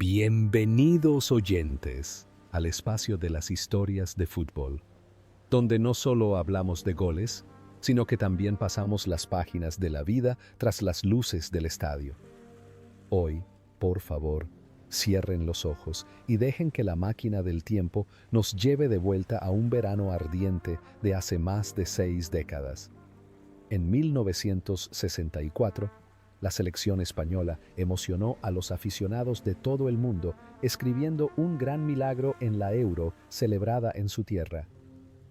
Bienvenidos oyentes al espacio de las historias de fútbol, donde no solo hablamos de goles, sino que también pasamos las páginas de la vida tras las luces del estadio. Hoy, por favor, cierren los ojos y dejen que la máquina del tiempo nos lleve de vuelta a un verano ardiente de hace más de 6 décadas. En 1964, la selección española emocionó a los aficionados de todo el mundo, escribiendo un gran milagro en la Euro celebrada en su tierra.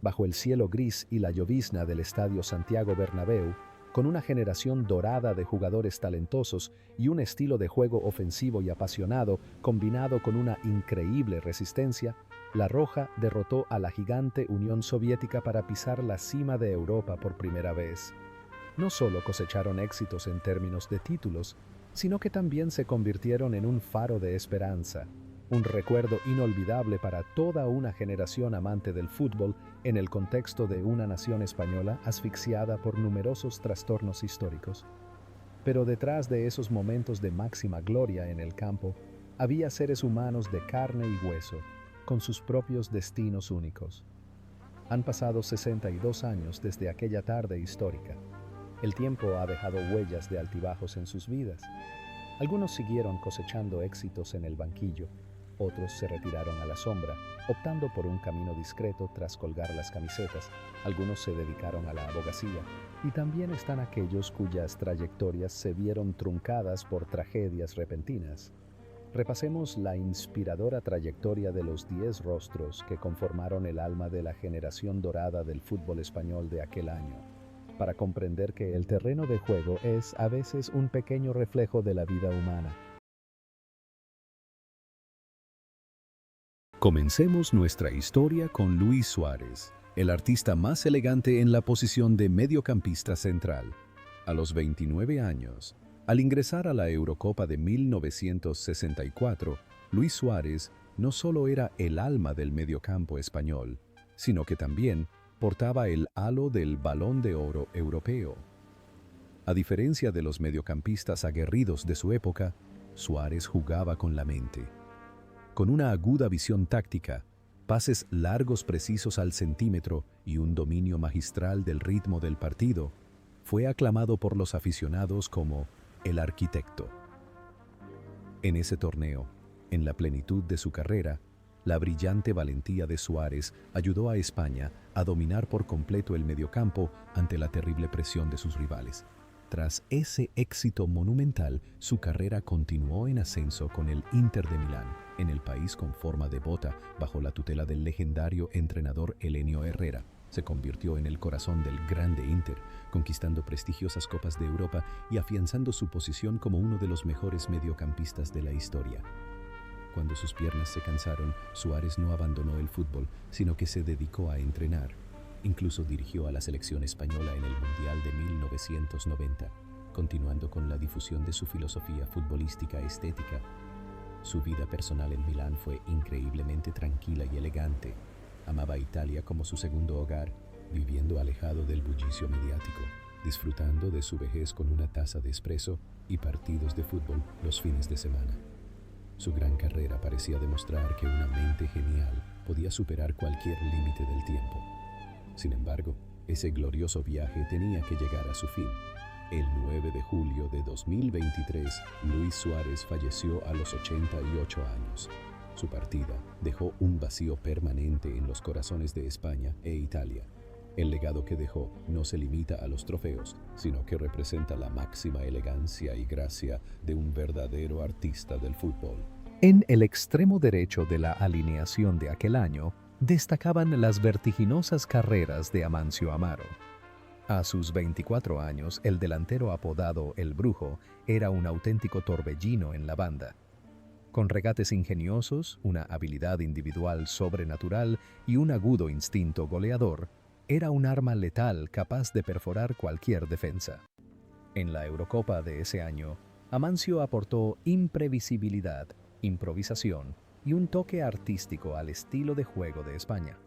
Bajo el cielo gris y la llovizna del Estadio Santiago Bernabéu, con una generación dorada de jugadores talentosos y un estilo de juego ofensivo y apasionado combinado con una increíble resistencia, la Roja derrotó a la gigante Unión Soviética para pisar la cima de Europa por primera vez. No solo cosecharon éxitos en términos de títulos, sino que también se convirtieron en un faro de esperanza, un recuerdo inolvidable para toda una generación amante del fútbol en el contexto de una nación española asfixiada por numerosos trastornos históricos. Pero detrás de esos momentos de máxima gloria en el campo, había seres humanos de carne y hueso, con sus propios destinos únicos. Han pasado 62 años desde aquella tarde histórica. El tiempo ha dejado huellas de altibajos en sus vidas. Algunos siguieron cosechando éxitos en el banquillo, otros se retiraron a la sombra, optando por un camino discreto tras colgar las camisetas. Algunos se dedicaron a la abogacía, y también están aquellos cuyas trayectorias se vieron truncadas por tragedias repentinas. Repasemos la inspiradora trayectoria de los 10 rostros que conformaron el alma de la generación dorada del fútbol español de aquel año, para comprender que el terreno de juego es a veces un pequeño reflejo de la vida humana. Comencemos nuestra historia con Luis Suárez, el artista más elegante en la posición de mediocampista central. A los 29 años, al ingresar a la Eurocopa de 1964, Luis Suárez no solo era el alma del mediocampo español, sino que también portaba el halo del Balón de Oro europeo. A diferencia de los mediocampistas aguerridos de su época, Suárez jugaba con la mente. Con una aguda visión táctica, pases largos precisos al centímetro y un dominio magistral del ritmo del partido, fue aclamado por los aficionados como el arquitecto. En ese torneo, en la plenitud de su carrera, la brillante valentía de Suárez ayudó a España a dominar por completo el mediocampo ante la terrible presión de sus rivales. Tras ese éxito monumental, su carrera continuó en ascenso con el Inter de Milán, en el país con forma de bota, bajo la tutela del legendario entrenador Helenio Herrera. Se convirtió en el corazón del grande Inter, conquistando prestigiosas Copas de Europa y afianzando su posición como uno de los mejores mediocampistas de la historia. Cuando sus piernas se cansaron, Suárez no abandonó el fútbol, sino que se dedicó a entrenar. Incluso dirigió a la selección española en el Mundial de 1990, continuando con la difusión de su filosofía futbolística estética. Su vida personal en Milán fue increíblemente tranquila y elegante. Amaba Italia como su segundo hogar, viviendo alejado del bullicio mediático, disfrutando de su vejez con una taza de espresso y partidos de fútbol los fines de semana. Su gran carrera parecía demostrar que una mente genial podía superar cualquier límite del tiempo. Sin embargo, ese glorioso viaje tenía que llegar a su fin. El 9 de julio de 2023, Luis Suárez falleció a los 88 años. Su partida dejó un vacío permanente en los corazones de España e Italia. El legado que dejó no se limita a los trofeos, sino que representa la máxima elegancia y gracia de un verdadero artista del fútbol. En el extremo derecho de la alineación de aquel año, destacaban las vertiginosas carreras de Amancio Amaro. A sus 24 años, el delantero apodado El Brujo era un auténtico torbellino en la banda. Con regates ingeniosos, una habilidad individual sobrenatural y un agudo instinto goleador, era un arma letal capaz de perforar cualquier defensa. En la Eurocopa de ese año, Amancio aportó imprevisibilidad, improvisación y un toque artístico al estilo de juego de España.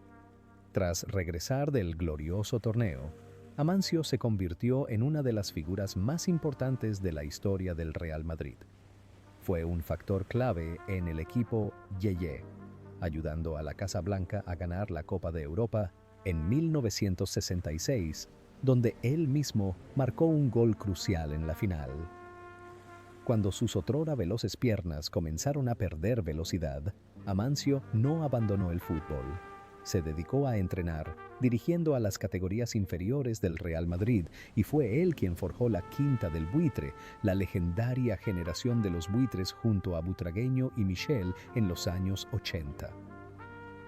Tras regresar del glorioso torneo, Amancio se convirtió en una de las figuras más importantes de la historia del Real Madrid. Fue un factor clave en el equipo Yeye, ayudando a la Casa Blanca a ganar la Copa de Europa en 1966, donde él mismo marcó un gol crucial en la final. Cuando sus otrora veloces piernas comenzaron a perder velocidad, Amancio no abandonó el fútbol. Se dedicó a entrenar, dirigiendo a las categorías inferiores del Real Madrid, y fue él quien forjó la Quinta del Buitre, la legendaria generación de los buitres junto a Butragueño y Michel en los años 80.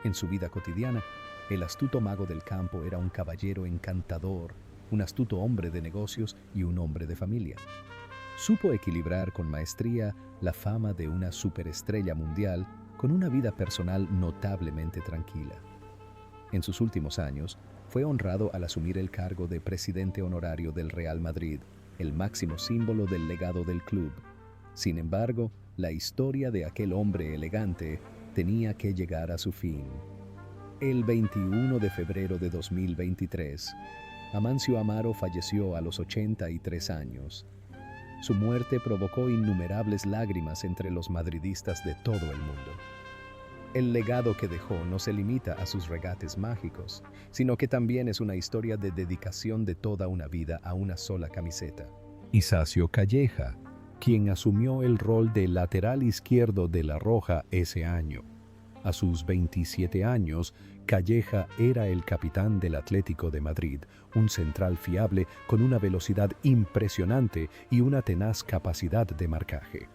En su vida cotidiana, el astuto mago del campo era un caballero encantador, un astuto hombre de negocios y un hombre de familia. Supo equilibrar con maestría la fama de una superestrella mundial con una vida personal notablemente tranquila. En sus últimos años, fue honrado al asumir el cargo de presidente honorario del Real Madrid, el máximo símbolo del legado del club. Sin embargo, la historia de aquel hombre elegante tenía que llegar a su fin. El 21 de febrero de 2023, Amancio Amaro falleció a los 83 años. Su muerte provocó innumerables lágrimas entre los madridistas de todo el mundo. El legado que dejó no se limita a sus regates mágicos, sino que también es una historia de dedicación de toda una vida a una sola camiseta. Isacio Calleja, quien asumió el rol de lateral izquierdo de La Roja ese año. A sus 27 años, Calleja era el capitán del Atlético de Madrid, un central fiable con una velocidad impresionante y una tenaz capacidad de marcaje.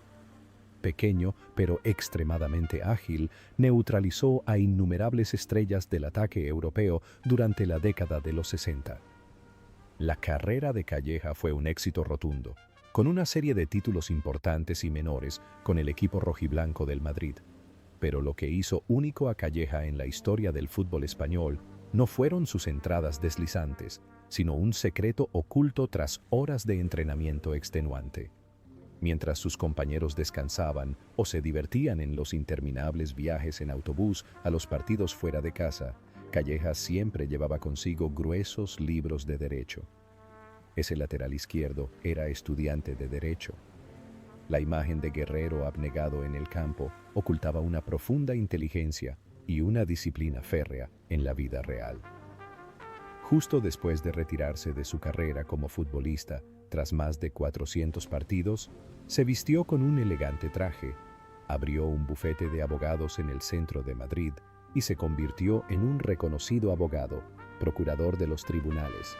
Pequeño, pero extremadamente ágil, neutralizó a innumerables estrellas del ataque europeo durante la década de los 60. La carrera de Calleja fue un éxito rotundo, con una serie de títulos importantes y menores con el equipo rojiblanco del Madrid. Pero lo que hizo único a Calleja en la historia del fútbol español no fueron sus entradas deslizantes, sino un secreto oculto tras horas de entrenamiento extenuante. Mientras sus compañeros descansaban o se divertían en los interminables viajes en autobús a los partidos fuera de casa, Calleja siempre llevaba consigo gruesos libros de derecho. Ese lateral izquierdo era estudiante de derecho. La imagen de guerrero abnegado en el campo ocultaba una profunda inteligencia y una disciplina férrea en la vida real. Justo después de retirarse de su carrera como futbolista, tras más de 400 partidos, se vistió con un elegante traje, abrió un bufete de abogados en el centro de Madrid y se convirtió en un reconocido abogado, procurador de los tribunales.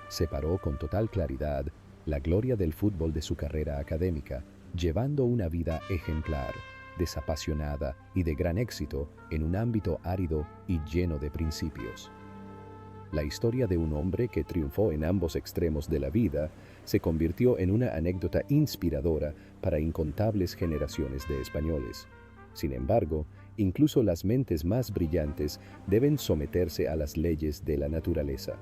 Separó con total claridad la gloria del fútbol de su carrera académica, llevando una vida ejemplar, desapasionada y de gran éxito en un ámbito árido y lleno de principios. La historia de un hombre que triunfó en ambos extremos de la vida se convirtió en una anécdota inspiradora para incontables generaciones de españoles. Sin embargo, incluso las mentes más brillantes deben someterse a las leyes de la naturaleza.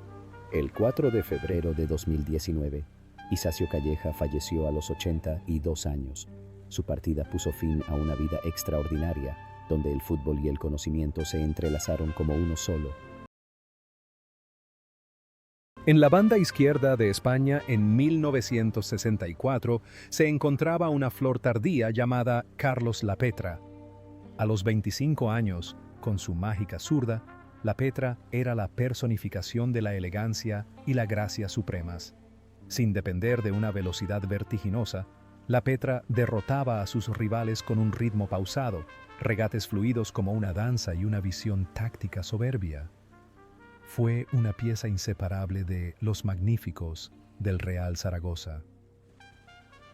El 4 de febrero de 2019, Isacio Calleja falleció a los 82 años. Su partida puso fin a una vida extraordinaria, donde el fútbol y el conocimiento se entrelazaron como uno solo. En la banda izquierda de España, en 1964, se encontraba una flor tardía llamada Carlos Lapetra. A los 25 años, con su mágica zurda, Lapetra era la personificación de la elegancia y la gracia supremas. Sin depender de una velocidad vertiginosa, Lapetra derrotaba a sus rivales con un ritmo pausado, regates fluidos como una danza y una visión táctica soberbia. Fue una pieza inseparable de Los Magníficos del Real Zaragoza.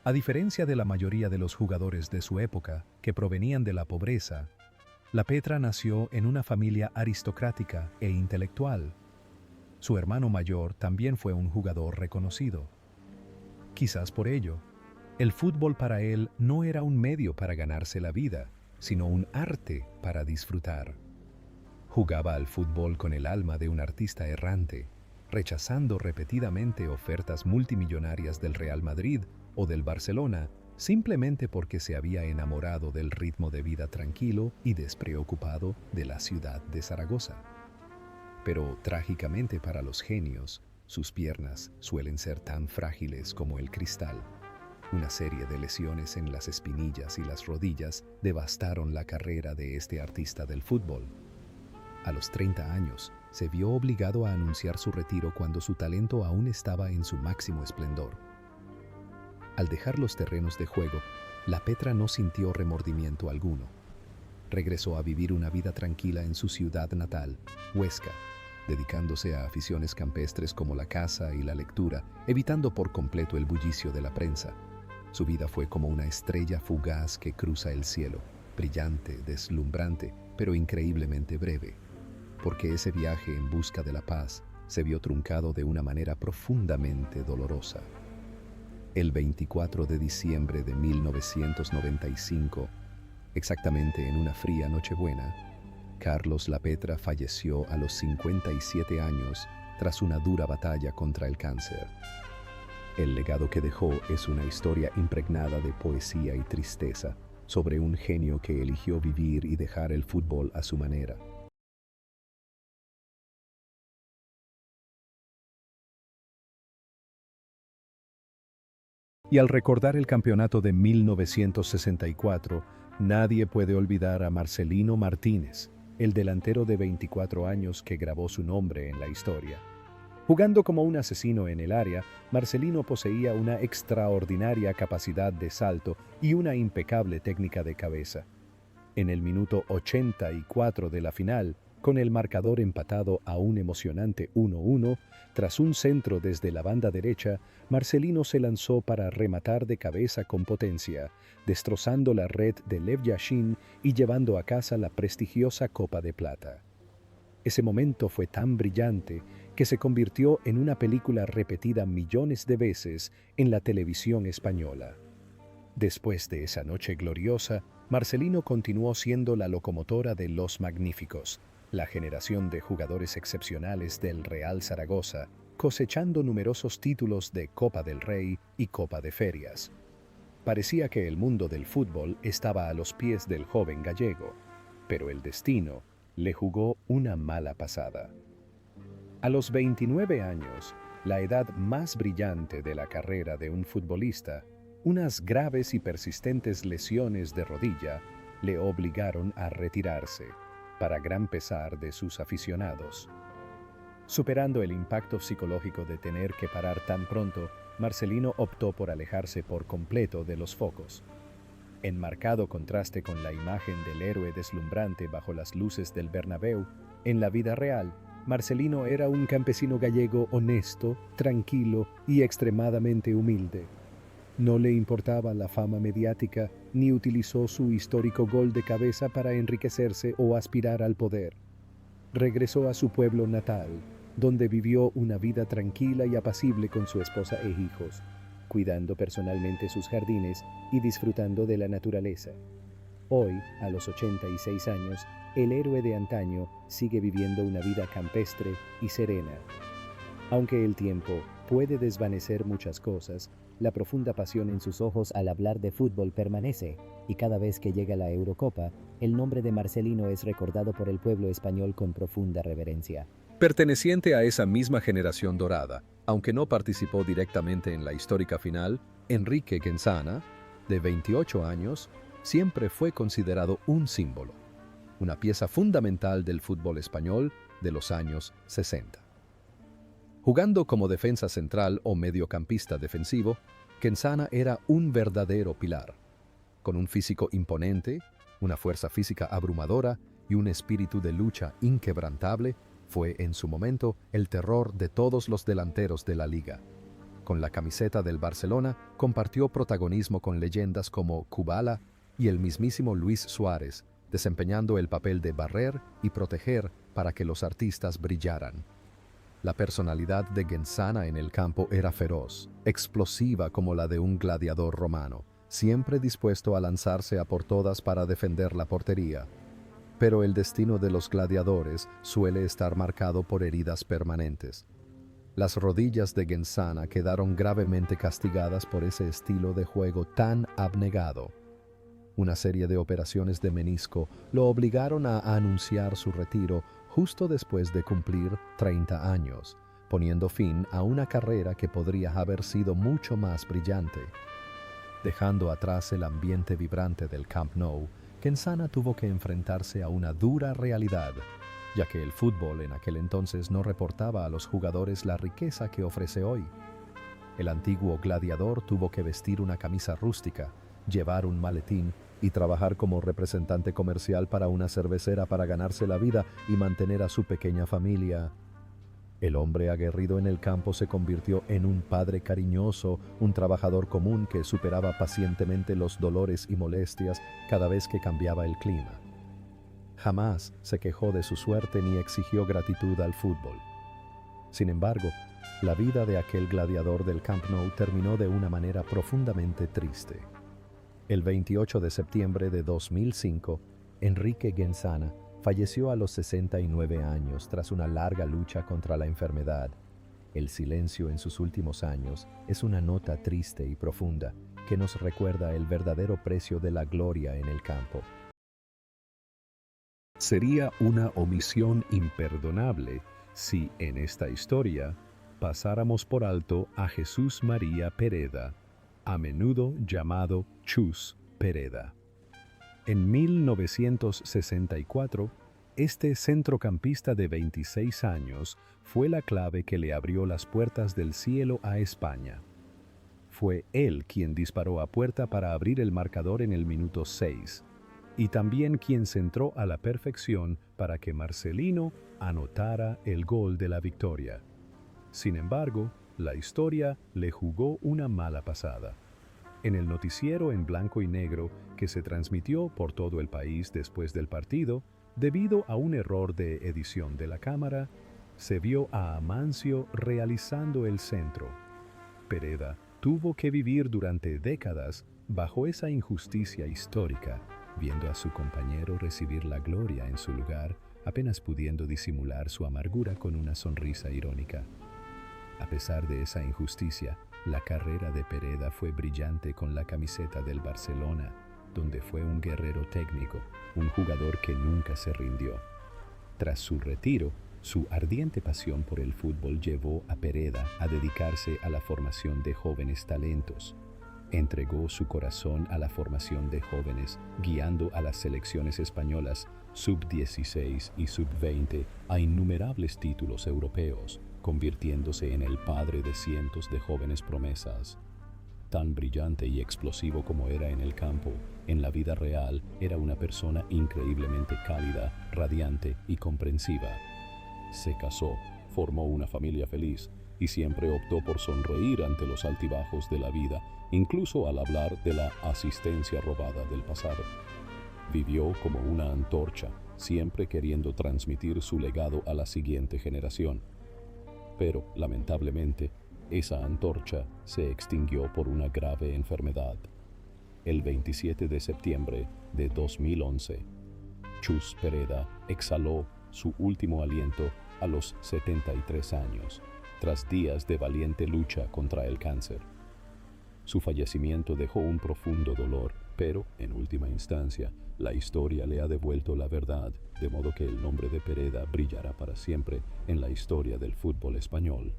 A diferencia de la mayoría de los jugadores de su época, que provenían de la pobreza, Lapetra nació en una familia aristocrática e intelectual. Su hermano mayor también fue un jugador reconocido. Quizás por ello, el fútbol para él no era un medio para ganarse la vida, sino un arte para disfrutar. Jugaba al fútbol con el alma de un artista errante, rechazando repetidamente ofertas multimillonarias del Real Madrid o del Barcelona, simplemente porque se había enamorado del ritmo de vida tranquilo y despreocupado de la ciudad de Zaragoza. Pero trágicamente para los genios, sus piernas suelen ser tan frágiles como el cristal. Una serie de lesiones en las espinillas y las rodillas devastaron la carrera de este artista del fútbol. A los 30 años, se vio obligado a anunciar su retiro cuando su talento aún estaba en su máximo esplendor. Al dejar los terrenos de juego, La Petra no sintió remordimiento alguno. Regresó a vivir una vida tranquila en su ciudad natal, Huesca, dedicándose a aficiones campestres como la caza y la lectura, evitando por completo el bullicio de la prensa. Su vida fue como una estrella fugaz que cruza el cielo, brillante, deslumbrante, pero increíblemente breve, porque ese viaje en busca de la paz se vio truncado de una manera profundamente dolorosa. El 24 de diciembre de 1995, exactamente en una fría Nochebuena, Carlos La Petra falleció a los 57 años tras una dura batalla contra el cáncer. El legado que dejó es una historia impregnada de poesía y tristeza sobre un genio que eligió vivir y dejar el fútbol a su manera. Y al recordar el campeonato de 1964, nadie puede olvidar a Marcelino Martínez, el delantero de 24 años que grabó su nombre en la historia. Jugando como un asesino en el área, Marcelino poseía una extraordinaria capacidad de salto y una impecable técnica de cabeza. En el minuto 84 de la final, con el marcador empatado a un emocionante 1-1, tras un centro desde la banda derecha, Marcelino se lanzó para rematar de cabeza con potencia, destrozando la red de Lev Yashin y llevando a casa la prestigiosa Copa de Plata. Ese momento fue tan brillante que se convirtió en una película repetida millones de veces en la televisión española. Después de esa noche gloriosa, Marcelino continuó siendo la locomotora de Los Magníficos, la generación de jugadores excepcionales del Real Zaragoza, cosechando numerosos títulos de Copa del Rey y Copa de Ferias. Parecía que el mundo del fútbol estaba a los pies del joven gallego, pero el destino le jugó una mala pasada. A los 29 años, la edad más brillante de la carrera de un futbolista, unas graves y persistentes lesiones de rodilla le obligaron a retirarse, para gran pesar de sus aficionados. Superando el impacto psicológico de tener que parar tan pronto, Marcelino optó por alejarse por completo de los focos. En marcado contraste con la imagen del héroe deslumbrante bajo las luces del Bernabéu, en la vida real, Marcelino era un campesino gallego honesto, tranquilo y extremadamente humilde. No le importaba la fama mediática, ni utilizó su histórico gol de cabeza para enriquecerse o aspirar al poder. Regresó a su pueblo natal, donde vivió una vida tranquila y apacible con su esposa e hijos, cuidando personalmente sus jardines y disfrutando de la naturaleza. Hoy, a los 86 años, el héroe de antaño sigue viviendo una vida campestre y serena. Aunque el tiempo puede desvanecer muchas cosas, la profunda pasión en sus ojos al hablar de fútbol permanece, y cada vez que llega la Eurocopa, el nombre de Marcelino es recordado por el pueblo español con profunda reverencia. Perteneciente a esa misma generación dorada, aunque no participó directamente en la histórica final, Enrique Quensana, de 28 años, siempre fue considerado un símbolo, una pieza fundamental del fútbol español de los años 60. Jugando como defensa central o mediocampista defensivo, Quensana era un verdadero pilar, con un físico imponente, una fuerza física abrumadora y un espíritu de lucha inquebrantable. Fue en su momento el terror de todos los delanteros de la liga. Con la camiseta del Barcelona compartió protagonismo con leyendas como Kubala y el mismísimo Luis Suárez, desempeñando el papel de barrer y proteger para que los artistas brillaran. La personalidad de Quensana en el campo era feroz, explosiva como la de un gladiador romano, siempre dispuesto a lanzarse a por todas para defender la portería. Pero el destino de los gladiadores suele estar marcado por heridas permanentes. Las rodillas de Quensana quedaron gravemente castigadas por ese estilo de juego tan abnegado. Una serie de operaciones de menisco lo obligaron a anunciar su retiro justo después de cumplir 30 años, poniendo fin a una carrera que podría haber sido mucho más brillante. Dejando atrás el ambiente vibrante del Camp Nou, Quensana tuvo que enfrentarse a una dura realidad, ya que el fútbol en aquel entonces no reportaba a los jugadores la riqueza que ofrece hoy. El antiguo gladiador tuvo que vestir una camisa rústica, llevar un maletín y trabajar como representante comercial para una cervecera para ganarse la vida y mantener a su pequeña familia. El hombre aguerrido en el campo se convirtió en un padre cariñoso, un trabajador común que superaba pacientemente los dolores y molestias cada vez que cambiaba el clima. Jamás se quejó de su suerte ni exigió gratitud al fútbol. Sin embargo, la vida de aquel gladiador del Camp Nou terminó de una manera profundamente triste. El 28 de septiembre de 2005, Enrique Quensana falleció a los 69 años tras una larga lucha contra la enfermedad. El silencio en sus últimos años es una nota triste y profunda que nos recuerda el verdadero precio de la gloria en el campo. Sería una omisión imperdonable si en esta historia pasáramos por alto a Jesús María Pereda, a menudo llamado Chus Pereda. En 1964, este centrocampista de 26 años fue la clave que le abrió las puertas del cielo a España. Fue él quien disparó a puerta para abrir el marcador en el minuto 6, y también quien centró a la perfección para que Marcelino anotara el gol de la victoria. Sin embargo, la historia le jugó una mala pasada. En el noticiero en blanco y negro que se transmitió por todo el país después del partido, debido a un error de edición de la cámara, se vio a Amancio realizando el centro. Pereda tuvo que vivir durante décadas bajo esa injusticia histórica, viendo a su compañero recibir la gloria en su lugar, apenas pudiendo disimular su amargura con una sonrisa irónica. A pesar de esa injusticia, la carrera de Pereda fue brillante con la camiseta del Barcelona, donde fue un guerrero técnico, un jugador que nunca se rindió. Tras su retiro, su ardiente pasión por el fútbol llevó a Pereda a dedicarse a la formación de jóvenes talentos. Entregó su corazón a la formación de jóvenes, guiando a las selecciones españolas sub-16 y sub-20 a innumerables títulos europeos, convirtiéndose en el padre de cientos de jóvenes promesas. Tan brillante y explosivo como era en el campo, en la vida real era una persona increíblemente cálida, radiante y comprensiva. Se casó, formó una familia feliz y siempre optó por sonreír ante los altibajos de la vida, incluso al hablar de la asistencia robada del pasado. Vivió como una antorcha, siempre queriendo transmitir su legado a la siguiente generación. Pero, lamentablemente, esa antorcha se extinguió por una grave enfermedad. El 27 de septiembre de 2011, Chus Pereda exhaló su último aliento a los 73 años, tras días de valiente lucha contra el cáncer. Su fallecimiento dejó un profundo dolor, pero, en última instancia, la historia le ha devuelto la verdad, de modo que el nombre de Pereda brillará para siempre en la historia del fútbol español.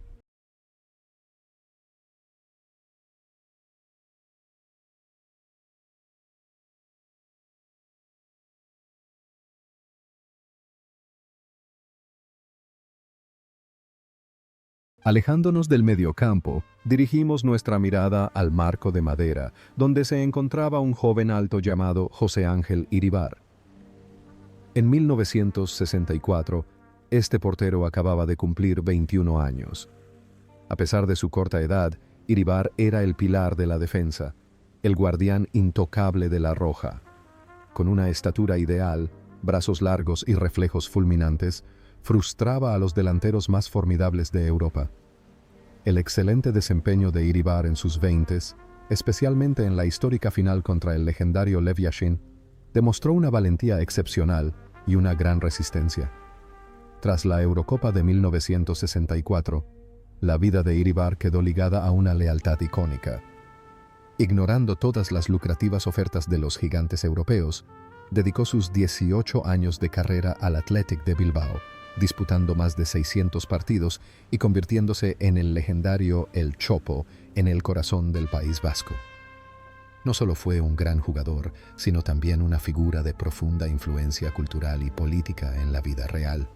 Alejándonos del mediocampo, dirigimos nuestra mirada al marco de madera, donde se encontraba un joven alto llamado José Ángel Iribar. En 1964, este portero acababa de cumplir 21 años. A pesar de su corta edad, Iribar era el pilar de la defensa, el guardián intocable de la Roja. Con una estatura ideal, brazos largos y reflejos fulminantes, frustraba a los delanteros más formidables de Europa. El excelente desempeño de Iribar en sus 20s, especialmente en la histórica final contra el legendario Lev Yashin, demostró una valentía excepcional y una gran resistencia. Tras la Eurocopa de 1964, la vida de Iribar quedó ligada a una lealtad icónica. Ignorando todas las lucrativas ofertas de los gigantes europeos, dedicó sus 18 años de carrera al Athletic de Bilbao, disputando más de 600 partidos y convirtiéndose en el legendario El Chopo en el corazón del País Vasco. No solo fue un gran jugador, sino también una figura de profunda influencia cultural y política en la vida real.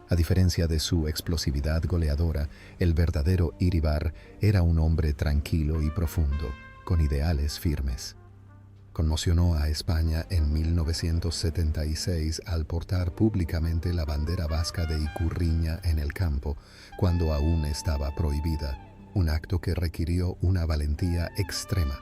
A diferencia de su explosividad goleadora, el verdadero Iribar era un hombre tranquilo y profundo, con ideales firmes. Conmocionó a España en 1976 al portar públicamente la bandera vasca de Ikurriña en el campo, cuando aún estaba prohibida, un acto que requirió una valentía extrema.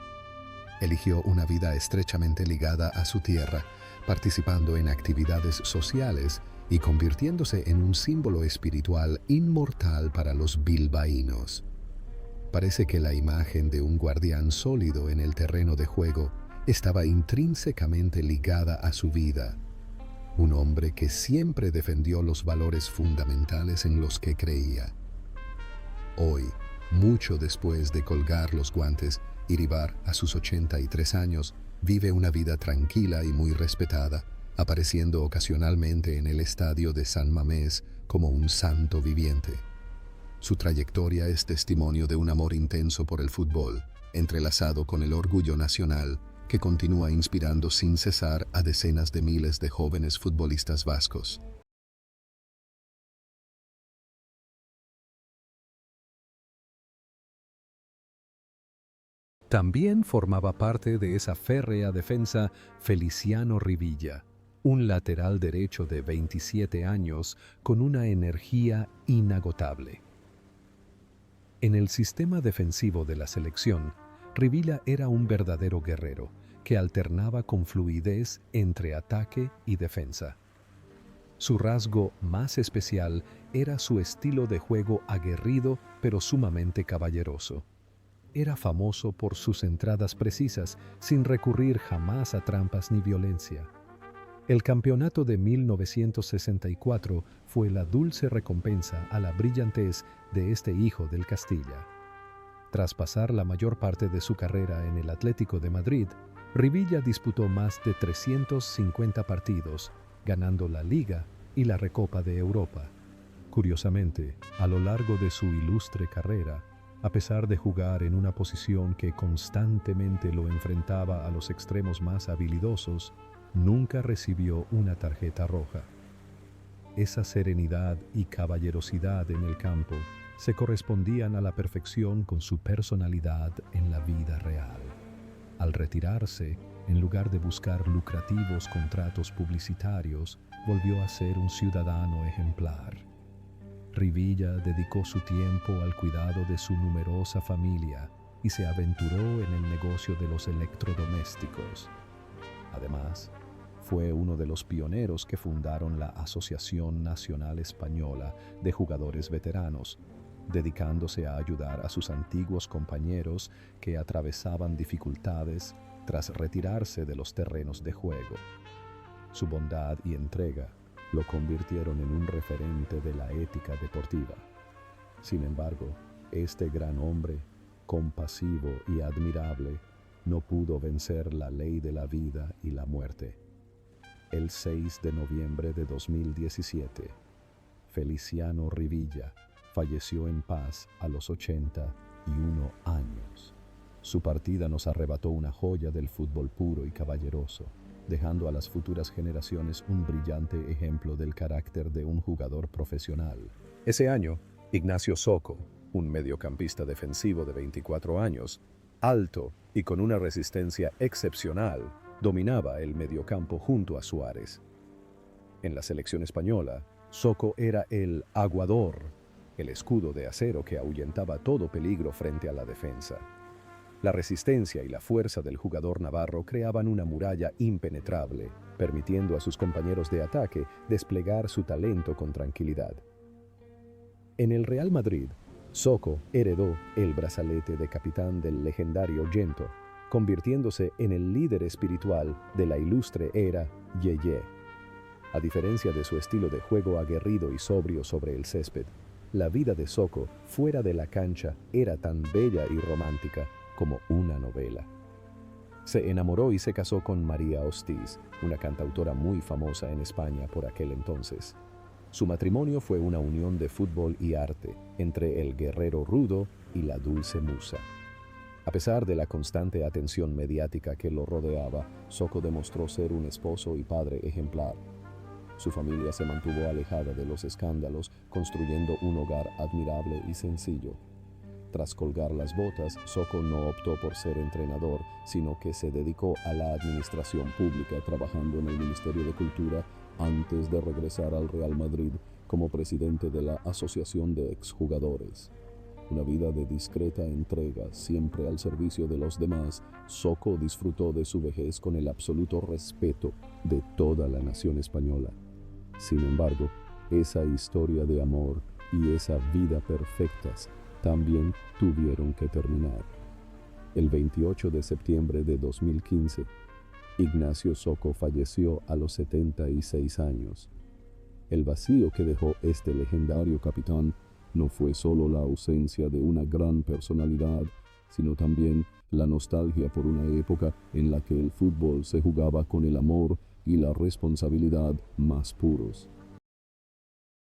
Eligió una vida estrechamente ligada a su tierra, participando en actividades sociales y convirtiéndose en un símbolo espiritual inmortal para los bilbaínos. Parece que la imagen de un guardián sólido en el terreno de juego estaba intrínsecamente ligada a su vida, un hombre que siempre defendió los valores fundamentales en los que creía. Hoy, mucho después de colgar los guantes, Iribar, a sus 83 años, vive una vida tranquila y muy respetada, apareciendo ocasionalmente en el estadio de San Mamés como un santo viviente. Su trayectoria es testimonio de un amor intenso por el fútbol, entrelazado con el orgullo nacional, que continúa inspirando sin cesar a decenas de miles de jóvenes futbolistas vascos. También formaba parte de esa férrea defensa Feliciano Rivilla, un lateral derecho de 27 años con una energía inagotable. En el sistema defensivo de la selección, Rivilla era un verdadero guerrero que alternaba con fluidez entre ataque y defensa. Su rasgo más especial era su estilo de juego aguerrido pero sumamente caballeroso. Era famoso por sus entradas precisas, sin recurrir jamás a trampas ni violencia. El campeonato de 1964 fue la dulce recompensa a la brillantez de este hijo del Castilla. Tras pasar la mayor parte de su carrera en el Atlético de Madrid, Rivilla disputó más de 350 partidos, ganando la Liga y la Recopa de Europa. Curiosamente, a lo largo de su ilustre carrera, a pesar de jugar en una posición que constantemente lo enfrentaba a los extremos más habilidosos, nunca recibió una tarjeta roja. Esa serenidad y caballerosidad en el campo se correspondían a la perfección con su personalidad en la vida real. Al retirarse, en lugar de buscar lucrativos contratos publicitarios, volvió a ser un ciudadano ejemplar. Rivilla dedicó su tiempo al cuidado de su numerosa familia y se aventuró en el negocio de los electrodomésticos. Además, fue uno de los pioneros que fundaron la Asociación Nacional Española de Jugadores Veteranos, dedicándose a ayudar a sus antiguos compañeros que atravesaban dificultades tras retirarse de los terrenos de juego. Su bondad y entrega lo convirtieron en un referente de la ética deportiva. Sin embargo, este gran hombre, compasivo y admirable, no pudo vencer la ley de la vida y la muerte. El 6 de noviembre de 2017, Feliciano Rivilla falleció en paz a los 81 años. Su partida nos arrebató una joya del fútbol puro y caballeroso, dejando a las futuras generaciones un brillante ejemplo del carácter de un jugador profesional. Ese año, Ignacio Zoco, un mediocampista defensivo de 24 años, alto y con una resistencia excepcional, dominaba el mediocampo junto a Suárez. En la selección española, Zoco era el aguador, el escudo de acero que ahuyentaba todo peligro frente a la defensa. La resistencia y la fuerza del jugador navarro creaban una muralla impenetrable, permitiendo a sus compañeros de ataque desplegar su talento con tranquilidad. En el Real Madrid, Zoco heredó el brazalete de capitán del legendario Gento, convirtiéndose en el líder espiritual de la ilustre era Yeye. A diferencia de su estilo de juego aguerrido y sobrio sobre el césped, la vida de Zoco fuera de la cancha era tan bella y romántica como una novela. Se enamoró y se casó con María Hostiz, una cantautora muy famosa en España por aquel entonces. Su matrimonio fue una unión de fútbol y arte entre el guerrero rudo y la dulce musa. A pesar de la constante atención mediática que lo rodeaba, Socco demostró ser un esposo y padre ejemplar. Su familia se mantuvo alejada de los escándalos, construyendo un hogar admirable y sencillo. Tras colgar las botas, Socco no optó por ser entrenador, sino que se dedicó a la administración pública, trabajando en el Ministerio de Cultura antes de regresar al Real Madrid como presidente de la Asociación de Exjugadores. Una vida de discreta entrega, siempre al servicio de los demás, Socco disfrutó de su vejez con el absoluto respeto de toda la nación española. Sin embargo, esa historia de amor y esa vida perfectas también tuvieron que terminar. El 28 de septiembre de 2015, Ignacio Socco falleció a los 76 años. El vacío que dejó este legendario capitán no fue solo la ausencia de una gran personalidad, sino también la nostalgia por una época en la que el fútbol se jugaba con el amor y la responsabilidad más puros.